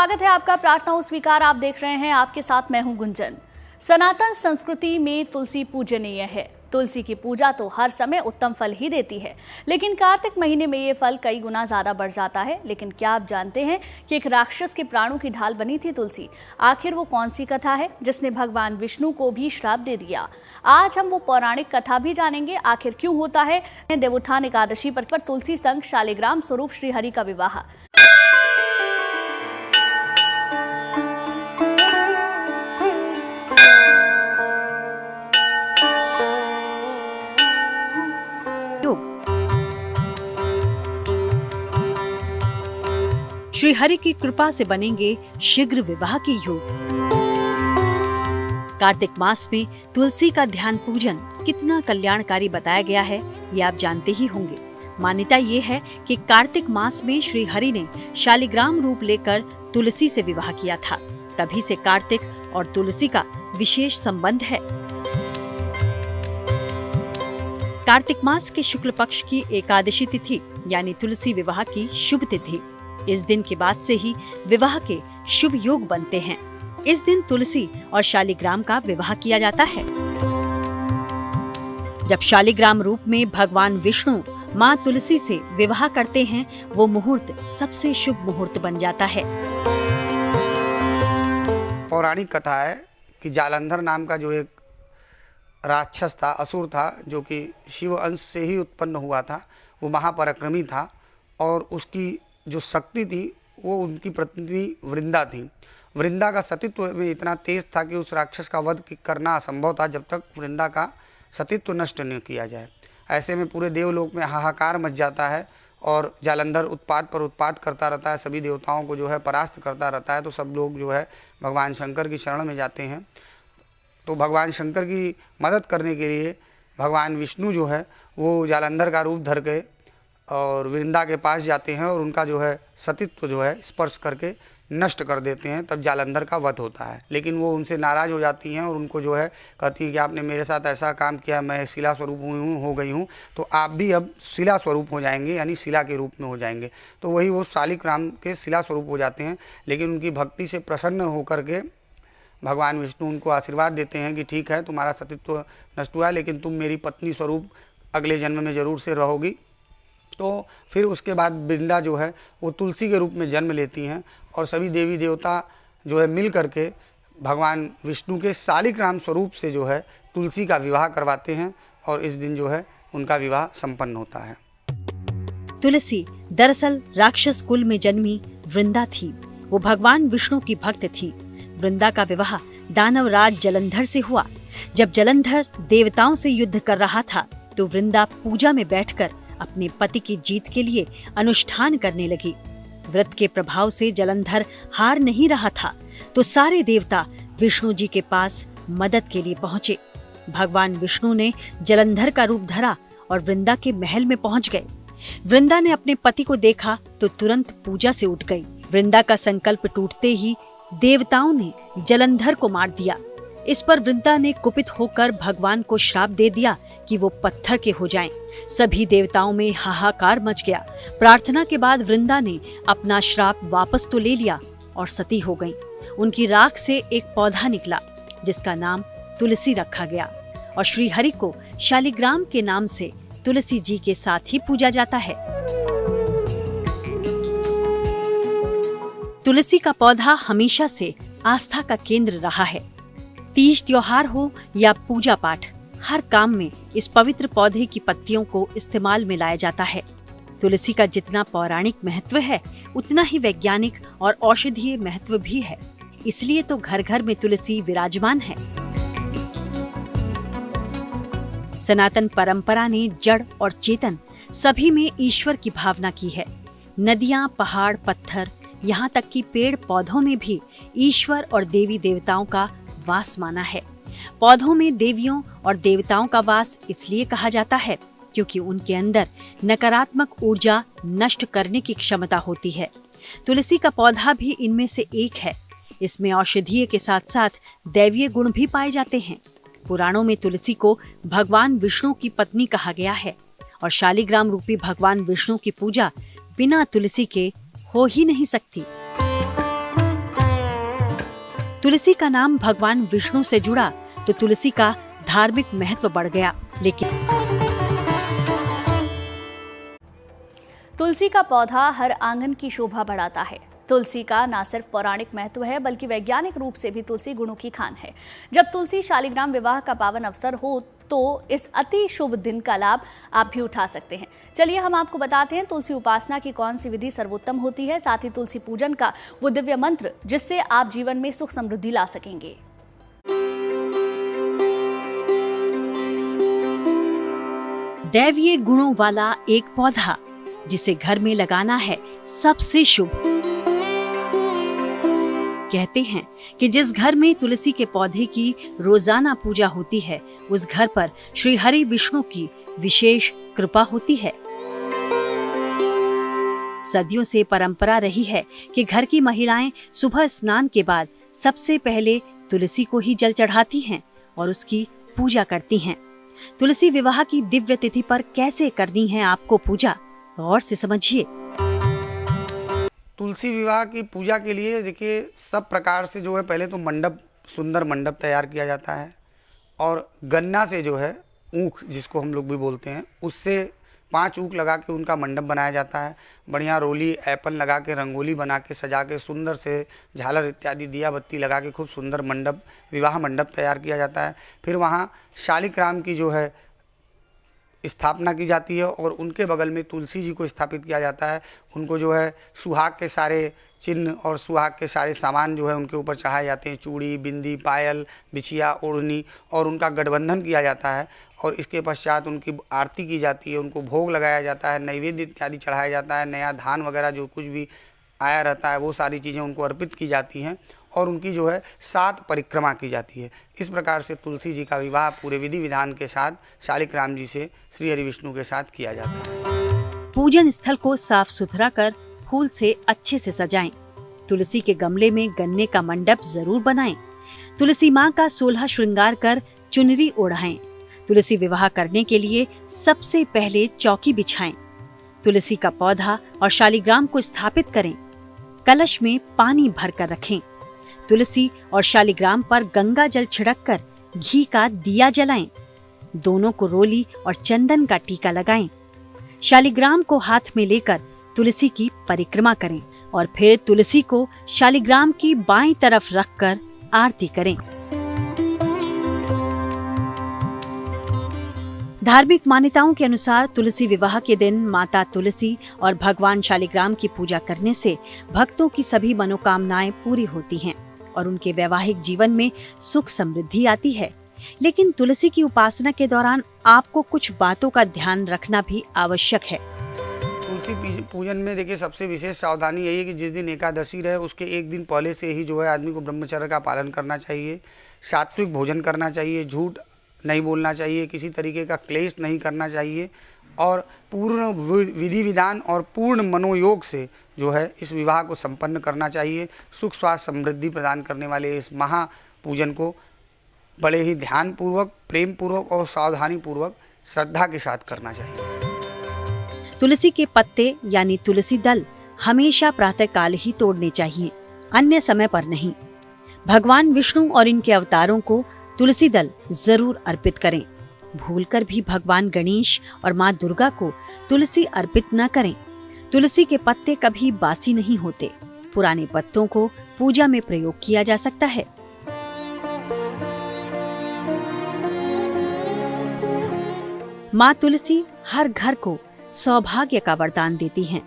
स्वागत है आपका प्रार्थना स्वीकार। आप देख रहे हैं, आपके साथ मैं हूं गुंजन। सनातन संस्कृति में तुलसी पूजनीय है। तुलसी की पूजा तो हर समय उत्तम फल ही देती है, लेकिन कार्तिक महीने में ये फल कई गुना ज्यादा बढ़ जाता है। लेकिन क्या आप जानते हैं कि एक राक्षस के प्राणों की ढाल बनी थी तुलसी? आखिर वो कौन सी कथा है जिसने भगवान विष्णु को भी श्राप दे दिया? आज हम वो पौराणिक कथा भी जानेंगे। आखिर क्यों होता है देवोत्थान एकादशी पर तुलसी संग शालिग्राम स्वरूप श्रीहरि का विवाह? श्री हरि की कृपा से बनेंगे शीघ्र विवाह के योग। कार्तिक मास में तुलसी का ध्यान पूजन कितना कल्याणकारी बताया गया है, ये आप जानते ही होंगे। मान्यता ये है कि कार्तिक मास में श्री हरि ने शालिग्राम रूप लेकर तुलसी से विवाह किया था। तभी से कार्तिक और तुलसी का विशेष संबंध है। कार्तिक मास के शुक्ल पक्ष की एकादशी तिथि यानी तुलसी विवाह की शुभ तिथि। इस दिन के बाद से ही विवाह के शुभ योग बनते हैं। इस दिन तुलसी और शालिग्राम का विवाह किया जाता है। जब शालिग्राम रूप में भगवान विष्णु माँ तुलसी से विवाह करते हैं, वो मुहूर्त सबसे शुभ मुहूर्त बन जाता है। पौराणिक कथा है कि जालंधर नाम का जो एक राक्षस था, असुर था, जो कि शिव अंश से ही उत्पन्न हुआ था। वो महापराक्रमी था और उसकी जो शक्ति थी वो उनकी पत्नी वृंदा थी। वृंदा का सतीत्व में इतना तेज था कि उस राक्षस का वध करना असंभव था जब तक वृंदा का सतीत्व नष्ट नहीं किया जाए। ऐसे में पूरे देवलोक में हाहाकार मच जाता है और जालंधर उत्पात पर उत्पात करता रहता है, सभी देवताओं को जो है परास्त करता रहता है। तो सब लोग जो है भगवान शंकर की शरण में जाते हैं। तो भगवान शंकर की मदद करने के लिए भगवान विष्णु जो है वो जालंधर का रूप धर के और वृंदा के पास जाते हैं और उनका जो है सतीत्व जो है स्पर्श करके नष्ट कर देते हैं। तब जालंधर का वध होता है। लेकिन वो उनसे नाराज़ हो जाती हैं और उनको जो है कहती हैं कि आपने मेरे साथ ऐसा काम किया, मैं शिला स्वरूप हो गई हूँ, तो आप भी अब शिला स्वरूप हो जाएंगे, यानी शिला के रूप में हो जाएंगे। तो वही वो शालिग्राम के शिला स्वरूप हो जाते हैं। लेकिन उनकी भक्ति से प्रसन्न होकर के भगवान विष्णु उनको आशीर्वाद देते हैं कि ठीक है, तुम्हारा सतीत्व नष्ट हुआ है, लेकिन तुम मेरी पत्नी स्वरूप अगले जन्म में ज़रूर से रहोगी। तो फिर उसके बाद वृंदा जो है वो तुलसी के रूप में जन्म लेती हैं और सभी देवी देवता जो है मिल करके भगवान विष्णु के शालिग्राम स्वरूप से जो है तुलसी का विवाह करवाते हैं और इस दिन जो है उनका विवाह संपन्न होता है। तुलसी दरअसल राक्षस कुल में जन्मी वृंदा थी। वो भगवान विष्णु की भक्त थी। वृंदा का विवाह दानवराज जलंधर से हुआ। जब जलंधर देवताओं से युद्ध कर रहा था तो वृंदा पूजा में बैठकर अपने पति की जीत के लिए अनुष्ठान करने लगी। व्रत के प्रभाव से जलंधर हार नहीं रहा था तो सारे देवता विष्णु जी के पास मदद के लिए पहुँचे। भगवान विष्णु ने जलंधर का रूप धरा और वृंदा के महल में पहुँच गए। वृंदा ने अपने पति को देखा तो तुरंत पूजा से उठ गई। वृंदा का संकल्प टूटते ही देवताओं ने जलंधर को मार दिया। इस पर वृंदा ने कुपित होकर भगवान को श्राप दे दिया कि वो पत्थर के हो जाएं। सभी देवताओं में हाहाकार मच गया। प्रार्थना के बाद वृंदा ने अपना श्राप वापस तो ले लिया और सती हो गईं। उनकी राख से एक पौधा निकला जिसका नाम तुलसी रखा गया और श्री हरि को शालिग्राम के नाम से तुलसी जी के साथ ही पूजा जाता है। तुलसी का पौधा हमेशा से आस्था का केंद्र रहा है। तीज त्योहार हो या पूजा पाठ, हर काम में इस पवित्र पौधे की पत्तियों को इस्तेमाल में लाया जाता है। तुलसी का जितना पौराणिक महत्व है उतना ही वैज्ञानिक और औषधीय महत्व भी है। इसलिए तो घर घर में तुलसी विराजमान है। सनातन परंपरा ने जड़ और चेतन सभी में ईश्वर की भावना की है। नदियां, पहाड़, पत्थर, यहाँ तक कि पेड़ पौधों में भी ईश्वर और देवी देवताओं का वास माना है। पौधों में देवियों और देवताओं का वास इसलिए कहा जाता है क्योंकि उनके अंदर नकारात्मक ऊर्जा नष्ट करने की क्षमता होती है। तुलसी का पौधा भी इनमें से एक है। इसमें औषधीय के साथ साथ दैवीय गुण भी पाए जाते हैं। पुराणों में तुलसी को भगवान विष्णु की पत्नी कहा गया है और शालिग्राम रूपी भगवान विष्णु की पूजा बिना तुलसी के हो ही नहीं सकती। तुलसी का नाम भगवान विष्णु से जुड़ा तो तुलसी का धार्मिक महत्व बढ़ गया। लेकिन तुलसी का पौधा हर आंगन की शोभा बढ़ाता है। तुलसी का न सिर्फ पौराणिक महत्व है बल्कि वैज्ञानिक रूप से भी तुलसी गुणों की खान है। जब तुलसी शालिग्राम विवाह का पावन अवसर हो तो इस अति शुभ दिन का लाभ आप भी उठा सकते हैं। चलिए हम आपको बताते हैं तुलसी उपासना की कौन सी विधि सर्वोत्तम होती है, साथ ही तुलसी पूजन का वो दिव्य मंत्र जिससे आप जीवन में सुख समृद्धि ला सकेंगे। दैवीय गुणों वाला एक पौधा जिसे घर में लगाना है सबसे शुभ। कहते हैं कि जिस घर में तुलसी के पौधे की रोजाना पूजा होती है उस घर पर श्री हरि विष्णु की विशेष कृपा होती है। सदियों से परंपरा रही है कि घर की महिलाएं सुबह स्नान के बाद सबसे पहले तुलसी को ही जल चढ़ाती हैं और उसकी पूजा करती हैं। तुलसी विवाह की दिव्य तिथि पर कैसे करनी है आपको पूजा, गौर से समझिए। तुलसी विवाह की पूजा के लिए देखिए सब प्रकार से जो है पहले तो मंडप, सुंदर मंडप तैयार किया जाता है और गन्ना से जो है ऊख जिसको हम लोग भी बोलते हैं उससे 5 ऊख लगा के उनका मंडप बनाया जाता है। बढ़िया रोली एपल लगा के रंगोली बना के सजा के सुंदर से झालर इत्यादि दिया बत्ती लगा के खूब सुंदर मंडप, विवाह मंडप तैयार किया जाता है। फिर वहाँ शालिग्राम की जो है स्थापना की जाती है और उनके बगल में तुलसी जी को स्थापित किया जाता है। उनको जो है सुहाग के सारे चिन्ह और सुहाग के सारे सामान जो है उनके ऊपर चढ़ाए जाते हैं, चूड़ी, बिंदी, पायल, बिछिया, ओढ़नी, और उनका गठबंधन किया जाता है। और इसके पश्चात उनकी आरती की जाती है, उनको भोग लगाया जाता है, नैवेद्य इत्यादि चढ़ाया जाता है, नया धान वगैरह जो कुछ भी आया रहता है वो सारी चीज़ें उनको अर्पित की जाती हैं और उनकी जो है 7 परिक्रमा की जाती है। इस प्रकार से तुलसी जी का विवाह पूरे विधि विधान के साथ शालिग्राम जी से श्री हरि विष्णु के साथ किया जाता है। पूजन स्थल को साफ सुथरा कर फूल से अच्छे से सजाएं। तुलसी के गमले में गन्ने का मंडप जरूर बनाएं। तुलसी माँ का 16 श्रृंगार कर चुनरी ओढ़ाएं। तुलसी विवाह करने के लिए सबसे पहले चौकी बिछाएं। तुलसी का पौधा और शालिग्राम को स्थापित करें। कलश में पानी भरकर रखें। तुलसी और शालिग्राम पर गंगा जल छिड़ककर घी का दिया जलाएं। दोनों को रोली और चंदन का टीका लगाएं। शालिग्राम को हाथ में लेकर तुलसी की परिक्रमा करें और फिर तुलसी को शालिग्राम की बाईं तरफ रखकर आरती करें। धार्मिक मान्यताओं के अनुसार तुलसी विवाह के दिन माता तुलसी और भगवान शालिग्राम की पूजा करने से भक्तों की सभी मनोकामनाएं पूरी होती हैं और उनके वैवाहिक जीवन में सुख समृद्धि आती है। लेकिन तुलसी की उपासना के दौरान आपको कुछ बातों का ध्यान रखना भी आवश्यक है। तुलसी पूजन में देखिए सबसे विशेष सावधानी यही है कि जिस दिन एकादशी रहे उसके एक दिन पहले से ही जो है आदमी को ब्रह्मचर्य का पालन करना चाहिए, सात्विक भोजन करना चाहिए, झूठ नहीं बोलना चाहिए, किसी तरीके का क्लेश नहीं करना चाहिए और पूर्ण विधि विधान और पूर्ण मनोयोग से जो है इस विवाह को संपन्न करना चाहिए। सुख स्वास्थ्य समृद्धि प्रदान करने वाले इस महापूजन को बड़े ही ध्यानपूर्वक, प्रेम पूर्वक और सावधानी पूर्वक श्रद्धा के साथ करना चाहिए। तुलसी के पत्ते यानी तुलसी दल हमेशा प्रातःकाल ही तोड़ने चाहिए, अन्य समय पर नहीं। भगवान विष्णु और इनके अवतारों को तुलसी दल जरूर अर्पित करें। भूलकर भी भगवान गणेश और माँ दुर्गा को तुलसी अर्पित न करें। तुलसी के पत्ते कभी बासी नहीं होते। पुराने पत्तों को पूजा में प्रयोग किया जा सकता है। माँ तुलसी हर घर को सौभाग्य का वरदान देती हैं।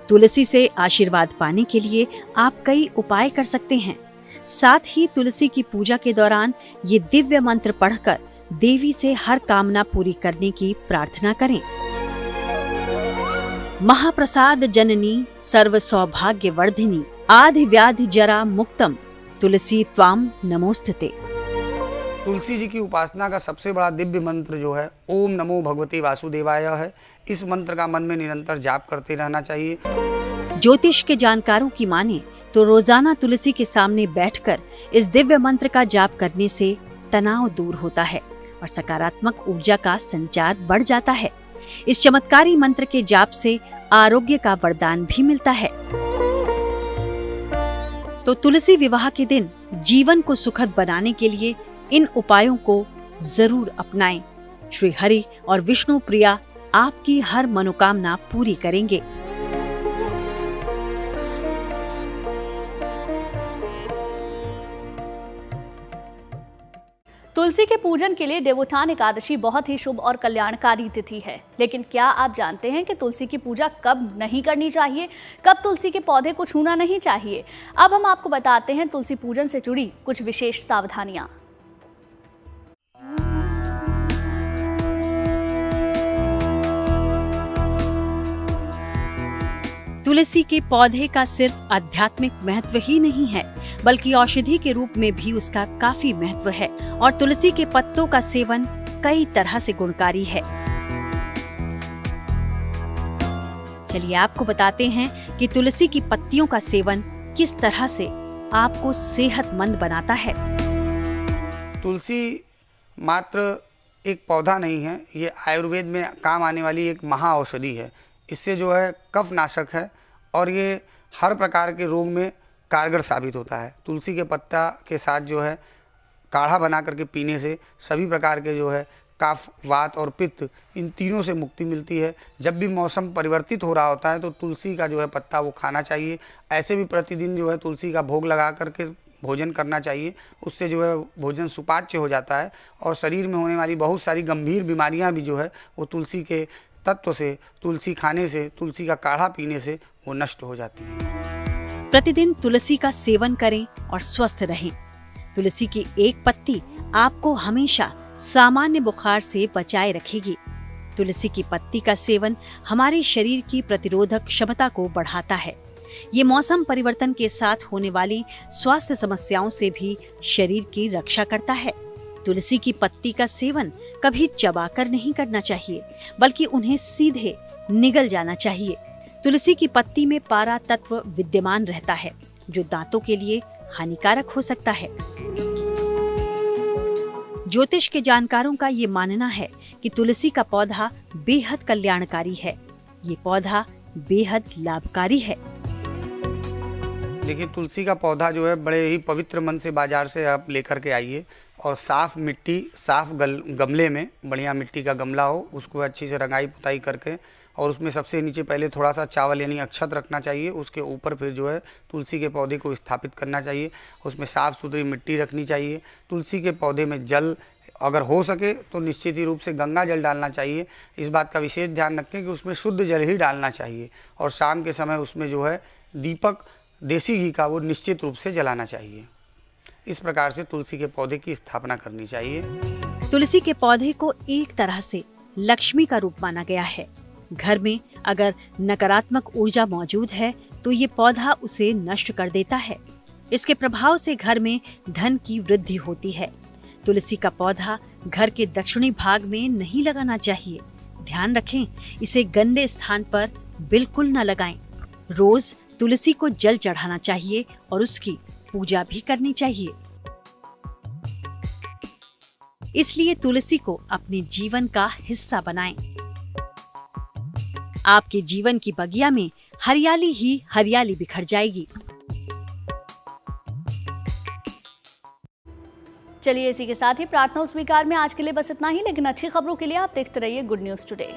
तुलसी से आशीर्वाद पाने के लिए आप कई उपाय कर सकते हैं। साथ ही तुलसी की पूजा के दौरान ये दिव्य मंत्र पढ़कर देवी से हर कामना पूरी करने की प्रार्थना करें। महाप्रसाद जननी सर्व सौभाग्य वर्धिनी आदि व्याधि जरा मुक्तम तुलसी त्वाम नमोस्तुते। तुलसी जी की उपासना का सबसे बड़ा दिव्य मंत्र जो है ओम नमो भगवते वासुदेवाय है। इस मंत्र का मन में निरंतर जाप करते रहना चाहिए। ज्योतिष के जानकारों की माने तो रोजाना तुलसी के सामने बैठकर इस दिव्य मंत्र का जाप करने से तनाव दूर होता है और सकारात्मक ऊर्जा का संचार बढ़ जाता है। इस चमत्कारी मंत्र के जाप से आरोग्य का वरदान भी मिलता है। तो तुलसी विवाह के दिन जीवन को सुखद बनाने के लिए इन उपायों को जरूर अपनाएं। श्री हरि और विष्णु प्रिया आपकी हर मनोकामना पूरी करेंगे। तुलसी के पूजन के लिए देवोत्थान एकादशी बहुत ही शुभ और कल्याणकारी तिथि है। लेकिन क्या आप जानते हैं कि तुलसी की पूजा कब नहीं करनी चाहिए, कब तुलसी के पौधे को छूना नहीं चाहिए? अब हम आपको बताते हैं तुलसी पूजन से जुड़ी कुछ विशेष सावधानियां। तुलसी के पौधे का सिर्फ आध्यात्मिक महत्व ही नहीं है, बल्कि औषधि के रूप में भी उसका काफी महत्व है और तुलसी के पत्तों का सेवन कई तरह से गुणकारी है। चलिए आपको बताते हैं कि तुलसी की पत्तियों का सेवन किस तरह से आपको सेहतमंद बनाता है। तुलसी मात्र एक पौधा नहीं है, ये आयुर्वेद में काम आने वाली एक महा औषधि है। इससे जो है कफ नाशक है और ये हर प्रकार के रोग में कारगर साबित होता है। तुलसी के पत्ता के साथ जो है काढ़ा बना करके पीने से सभी प्रकार के जो है कफ, वात और पित्त, इन तीनों से मुक्ति मिलती है। जब भी मौसम परिवर्तित हो रहा होता है तो तुलसी का जो है पत्ता वो खाना चाहिए। ऐसे भी प्रतिदिन जो है तुलसी का भोग लगा करके भोजन करना चाहिए। उससे जो है भोजन सुपाच्य हो जाता है और शरीर में होने वाली बहुत सारी गंभीर बीमारियां भी जो है वो तुलसी के तत्व से, तुलसी खाने से, तुलसी का काढ़ा पीने से वो नष्ट हो जाती है। प्रतिदिन तुलसी का सेवन करें और स्वस्थ रहें। तुलसी की एक पत्ती आपको हमेशा सामान्य बुखार से बचाए रखेगी। तुलसी की पत्ती का सेवन हमारे शरीर की प्रतिरोधक क्षमता को बढ़ाता है। ये मौसम परिवर्तन के साथ होने वाली स्वास्थ्य समस्याओं से भी शरीर की रक्षा करता है। तुलसी की पत्ती का सेवन कभी चबाकर नहीं करना चाहिए, बल्कि उन्हें सीधे निगल जाना चाहिए। तुलसी की पत्ती में पारा तत्व विद्यमान रहता है, जो दांतों के लिए हानिकारक हो सकता है। ज्योतिष के जानकारों का ये मानना है कि तुलसी का पौधा बेहद कल्याणकारी है। ये पौधा बेहद लाभकारी है। देखिए, तुलसी का पौधा जो है बड़े ही पवित्र मन से बाजार से आप लेकर के आइए और साफ़ मिट्टी, साफ़ गमले में, बढ़िया मिट्टी का गमला हो, उसको अच्छी से रंगाई पुताई करके और उसमें सबसे नीचे पहले थोड़ा सा चावल यानी अक्षत रखना चाहिए। उसके ऊपर फिर जो है तुलसी के पौधे को स्थापित करना चाहिए। उसमें साफ़ सुथरी मिट्टी रखनी चाहिए। तुलसी के पौधे में जल अगर हो सके तो निश्चित ही रूप से गंगा जल डालना चाहिए। इस बात का विशेष ध्यान रखें कि उसमें शुद्ध जल ही डालना चाहिए और शाम के समय उसमें जो है दीपक देसी घी का वो निश्चित रूप से जलाना चाहिए। इस प्रकार से तुलसी के पौधे की स्थापना करनी चाहिए। तुलसी के पौधे को एक तरह से लक्ष्मी का रूप माना गया है। घर में अगर नकारात्मक ऊर्जा मौजूद है तो ये पौधा उसे नष्ट कर देता है। इसके प्रभाव से घर में धन की वृद्धि होती है। तुलसी का पौधा घर के दक्षिणी भाग में नहीं लगाना चाहिए। ध्यान रखें, इसे गंदे स्थान पर बिल्कुल न लगाएं। रोज तुलसी को जल चढ़ाना चाहिए और उसकी पूजा भी करनी चाहिए। इसलिए तुलसी को अपने जीवन का हिस्सा बनाएं। आपके जीवन की बगिया में हरियाली ही हरियाली बिखर जाएगी। चलिए इसी के साथ ही प्रार्थना स्वीकार में आज के लिए बस इतना ही, लेकिन अच्छी खबरों के लिए आप देखते रहिए गुड न्यूज टुडे।